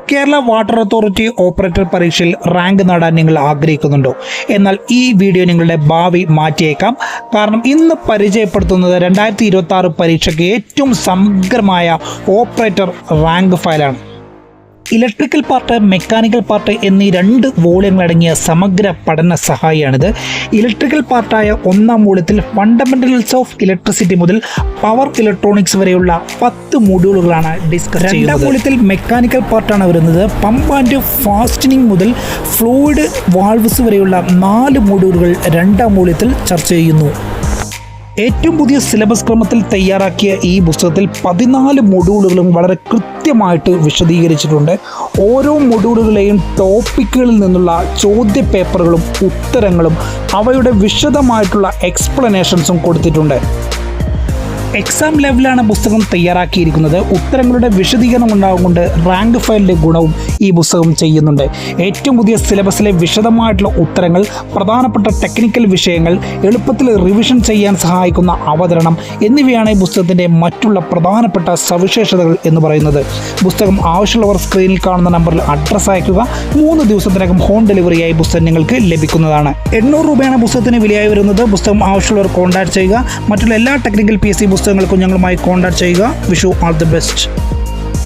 Kerala water authority operator പരീക്ഷയിൽ rank നേടാൻ നിങ്ങൾ ആഗ്രഹിക്കുന്നുണ്ടോ? എന്നാൽ ഈ വീഡിയോ നിങ്ങളുടെ ഭാവി മാറ്റിയേക്കാം. കാരണം ഇന്ന് പരിചയപ്പെടുത്തുന്നത് 2026 പരീക്ഷയ്ക്ക് ഏറ്റവും സമഗ്രമായ ഓപ്പറേറ്റർ റാങ്ക് ഫയലാണ്. ഇലക്ട്രിക്കൽ പാർട്ട്, മെക്കാനിക്കൽ പാർട്ട് എന്നീ 2 വോള്യങ്ങളടങ്ങിയ സമഗ്ര പഠന സഹായിയാണിത്. ഇലക്ട്രിക്കൽ പാർട്ടായ 1ാം വോള്യത്തിൽ ഫണ്ടമെന്റൽസ് ഓഫ് ഇലക്ട്രിസിറ്റി മുതൽ പവർ ഇലക്ട്രോണിക്സ് വരെയുള്ള 10 മൊഡ്യൂളുകളാണ് ഡിസ്കസ് ചെയ്യുന്നത്. 2ാം വോള്യത്തിൽ മെക്കാനിക്കൽ പാർട്ടാണ് വരുന്നത്. പമ്പ് ആൻഡ് ഫാസ്റ്റനിങ് മുതൽ ഫ്ലൂയിഡ് വാൾവ്സ് വരെയുള്ള 4 മൊഡ്യൂളുകൾ 2ാം വോള്യത്തിൽ ചർച്ച ചെയ്യുന്നു. ഏറ്റവും പുതിയ സിലബസ് ക്രമത്തിൽ തയ്യാറാക്കിയ ഈ പുസ്തകത്തിൽ 14 മൊഡ്യൂളുകളും വളരെ കൃത്യമായിട്ട് വിശദീകരിച്ചിട്ടുണ്ട്. ഓരോ മൊഡ്യൂളുകളെയും ടോപ്പിക്കുകളിൽ നിന്നുള്ള ചോദ്യ പേപ്പറുകളും ഉത്തരങ്ങളും അവയുടെ വിശദമായിട്ടുള്ള എക്സ്പ്ലനേഷൻസും കൊടുത്തിട്ടുണ്ട്. എക്സാം ലെവലാണ് പുസ്തകം തയ്യാറാക്കിയിരിക്കുന്നത്. ഉത്തരങ്ങളുടെ വിശദീകരണം ഉണ്ടാകുകൊണ്ട് റാങ്ക് ഫയലിൻ്റെ ഗുണവും ഈ പുസ്തകം ചെയ്യുന്നുണ്ട്. ഏറ്റവും പുതിയ സിലബസിലെ വിശദമായിട്ടുള്ള ഉത്തരങ്ങൾ, പ്രധാനപ്പെട്ട ടെക്നിക്കൽ വിഷയങ്ങൾ, എളുപ്പത്തിൽ റിവിഷൻ ചെയ്യാൻ സഹായിക്കുന്ന അവതരണം എന്നിവയാണ് ഈ പുസ്തകത്തിൻ്റെ മറ്റുള്ള പ്രധാനപ്പെട്ട സവിശേഷതകൾ എന്ന് പറയുന്നത്. പുസ്തകം ആവശ്യമുള്ളവർ സ്ക്രീനിൽ കാണുന്ന നമ്പറിൽ അഡ്രസ്സ് അയക്കുക. 3 ദിവസത്തിനകം ഹോം ഡെലിവറിയായി പുസ്തകം നിങ്ങൾക്ക് ലഭിക്കുന്നതാണ്. 800 രൂപയാണ് പുസ്തകത്തിന് വിലയായി വരുന്നത്. പുസ്തകം ആവശ്യമുള്ളവർ കോൺടാക്ട് ചെയ്യുക. മറ്റുള്ള എല്ലാ ടെക്നിക്കൽ PSC പുസ്തകങ്ങൾക്കും ഞങ്ങളുമായി കോൺടാക്ട് ചെയ്യുക. Vishu all the best.